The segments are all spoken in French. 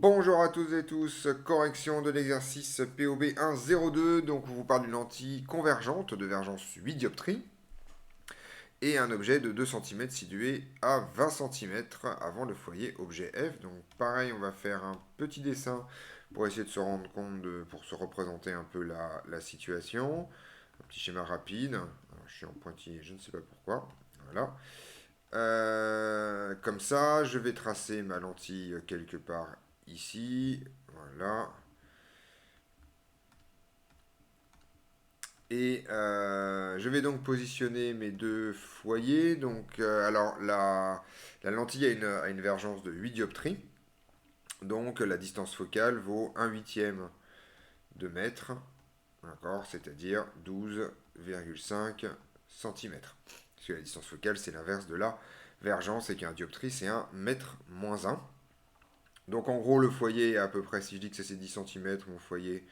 Bonjour à toutes et tous, correction de l'exercice POB 1.02, donc on vous parle d'une lentille convergente de vergence 8 dioptries et un objet de 2 cm situé à 20 cm avant le foyer objet F. Donc pareil, on va faire un petit dessin pour essayer de se rendre compte, pour se représenter un peu la situation. Un petit schéma rapide. Alors, je suis en pointillé, je ne sais pas pourquoi. Voilà. Comme ça, je vais tracer ma lentille quelque part ici. Voilà. Et je vais donc positionner mes deux foyers. Donc, alors, la lentille a une vergence de 8 dioptries. Donc, la distance focale vaut 1 huitième de mètre. D'accord, c'est-à-dire 12,5 cm. Parce que la distance focale, c'est l'inverse de la vergence et qu'un dioptrie, c'est un mètre moins 1. Donc en gros, le foyer est à peu près, si je dis que c'est 10 cm, mon foyer,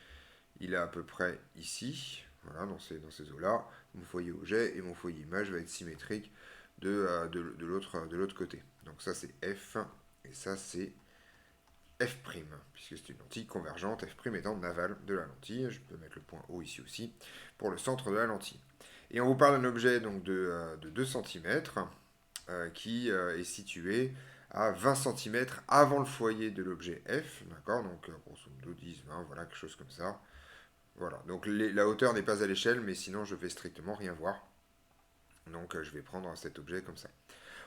il est à peu près ici, voilà, dans ces eaux-là. Mon foyer objet et mon foyer image va être symétrique de l'autre côté. Donc ça c'est F, et ça c'est F', puisque c'est une lentille convergente, F' étant l'aval de la lentille. Je peux mettre le point O ici aussi, pour le centre de la lentille. Et on vous parle d'un objet donc de 2 cm qui est situé à 20 cm avant le foyer de l'objet F, d'accord, donc grosso modo 10, 20, voilà, quelque chose comme ça. Voilà, donc la hauteur n'est pas à l'échelle, mais sinon je vais strictement rien voir. Donc je vais prendre cet objet comme ça.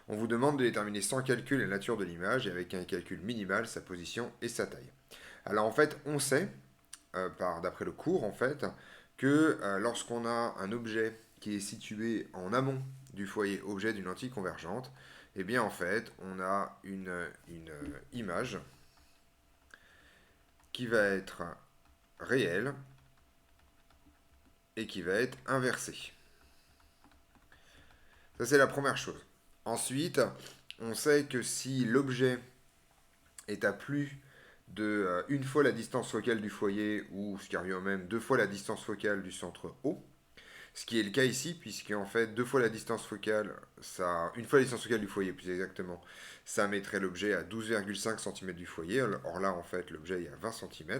On vous demande de déterminer sans calcul la nature de l'image et avec un calcul minimal sa position et sa taille. Alors en fait, on sait, d'après le cours en fait, que lorsqu'on a un objet qui est situé en amont du foyer objet d'une lentille convergente, eh bien en fait, on a une image qui va être réelle et qui va être inversée. Ça, c'est la première chose. Ensuite, on sait que si l'objet est à plus de une fois la distance focale du foyer, ou ce qui revient au même, deux fois la distance focale du centre O, ce qui est le cas ici, puisque en fait, deux fois la distance focale, une fois la distance focale du foyer, plus exactement, ça mettrait l'objet à 12,5 cm du foyer. Or là, en fait, l'objet est à 20 cm.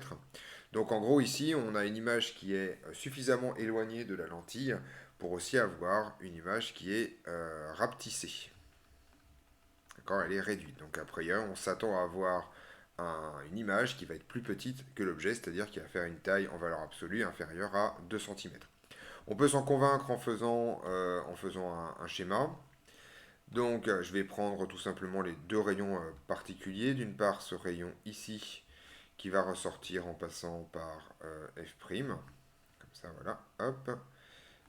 Donc en gros, ici, on a une image qui est suffisamment éloignée de la lentille pour aussi avoir une image qui est rapetissée. D'accord, elle est réduite. Donc après, on s'attend à avoir une image qui va être plus petite que l'objet, c'est-à-dire qui va faire une taille en valeur absolue inférieure à 2 cm. On peut s'en convaincre en faisant un schéma. Donc je vais prendre tout simplement les deux rayons particuliers. D'une part, ce rayon ici qui va ressortir en passant par F', comme ça, voilà, hop.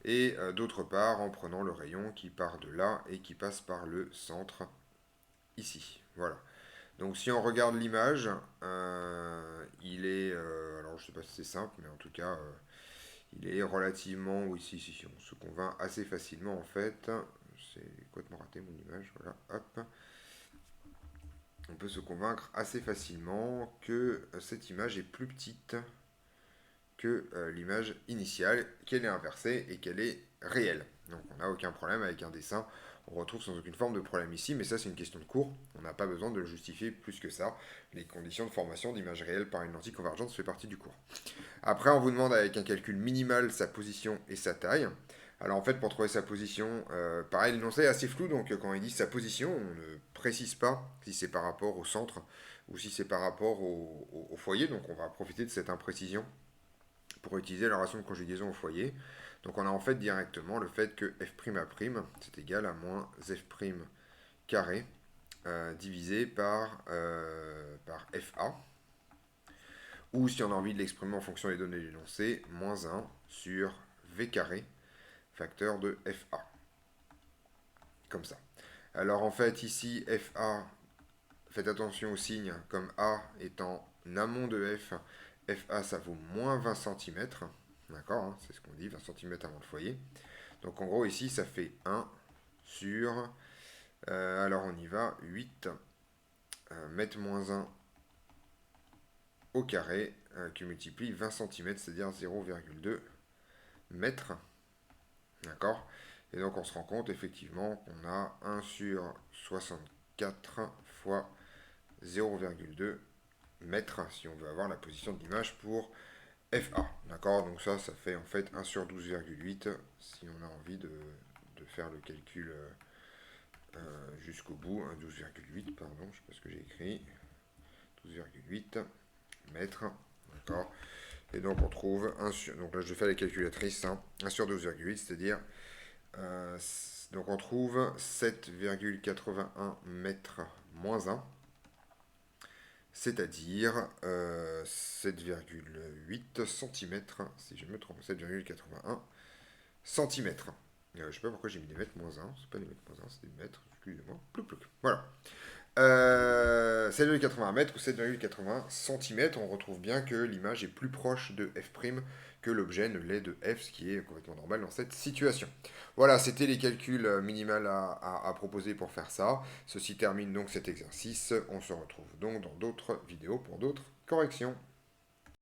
Et d'autre part, en prenant le rayon qui part de là et qui passe par le centre ici. Voilà. Donc si on regarde l'image, il est, alors je sais pas si c'est simple, mais en tout cas, il est relativement, oui, si, on se convainc assez facilement en fait. C'est complètement raté mon image, voilà, hop. On peut se convaincre assez facilement que cette image est plus petite que l'image initiale, qu'elle est inversée et qu'elle est réelle. Donc on n'a aucun problème avec un dessin, on retrouve sans aucune forme de problème ici, mais ça c'est une question de cours, on n'a pas besoin de le justifier plus que ça. Les conditions de formation d'image réelle par une lentille convergente fait partie du cours. Après on vous demande avec un calcul minimal sa position et sa taille. Alors en fait pour trouver sa position, pareil l'énoncé est assez flou, donc quand il dit sa position, on ne précise pas si c'est par rapport au centre ou si c'est par rapport au foyer, donc on va profiter de cette imprécision pour utiliser la relation de conjugaison au foyer. Donc on a en fait directement le fait que f'A' c'est égal à moins f' carré divisé par FA. Ou si on a envie de l'exprimer en fonction des données de l'énoncé, moins 1 sur V carré, facteur de FA. Comme ça. Alors en fait ici FA, faites attention au signe, comme A étant amont de F, FA ça vaut moins 20 cm. D'accord, hein, c'est ce qu'on dit, 20 cm avant le foyer. Donc en gros ici ça fait 1 sur, alors on y va, 8 mètres moins 1 au carré qui multiplie 20 cm, c'est-à-dire 0,2 mètres. D'accord. Et donc on se rend compte effectivement qu'on a 1 sur 64 fois 0,2 mètres si on veut avoir la position de l'image pour FA. D'accord? Donc ça fait en fait 1 sur 12,8 si on a envie de faire le calcul jusqu'au bout. 12,8, pardon, je ne sais pas ce que j'ai écrit. 12,8 mètres. D'accord? Et donc on trouve 1 sur... Donc là je fais la calculatrice. 1 sur 12,8, c'est-à-dire... donc on trouve 7,81 mètres moins 1. C'est-à-dire 7,8 cm, si je me trompe, 7,81 cm. Je ne sais pas pourquoi j'ai mis des mètres moins 1, c'est pas des mètres moins 1, c'est des mètres, excusez-moi. Plouc, plouc. Voilà. 7,80 mètres ou 7,80 cm, on retrouve bien que l'image est plus proche de f' que l'objet ne l'est de f, ce qui est complètement normal dans cette situation. Voilà, c'était les calculs minimaux à proposer pour faire ça. Ceci termine donc cet exercice. On se retrouve donc dans d'autres vidéos pour d'autres corrections.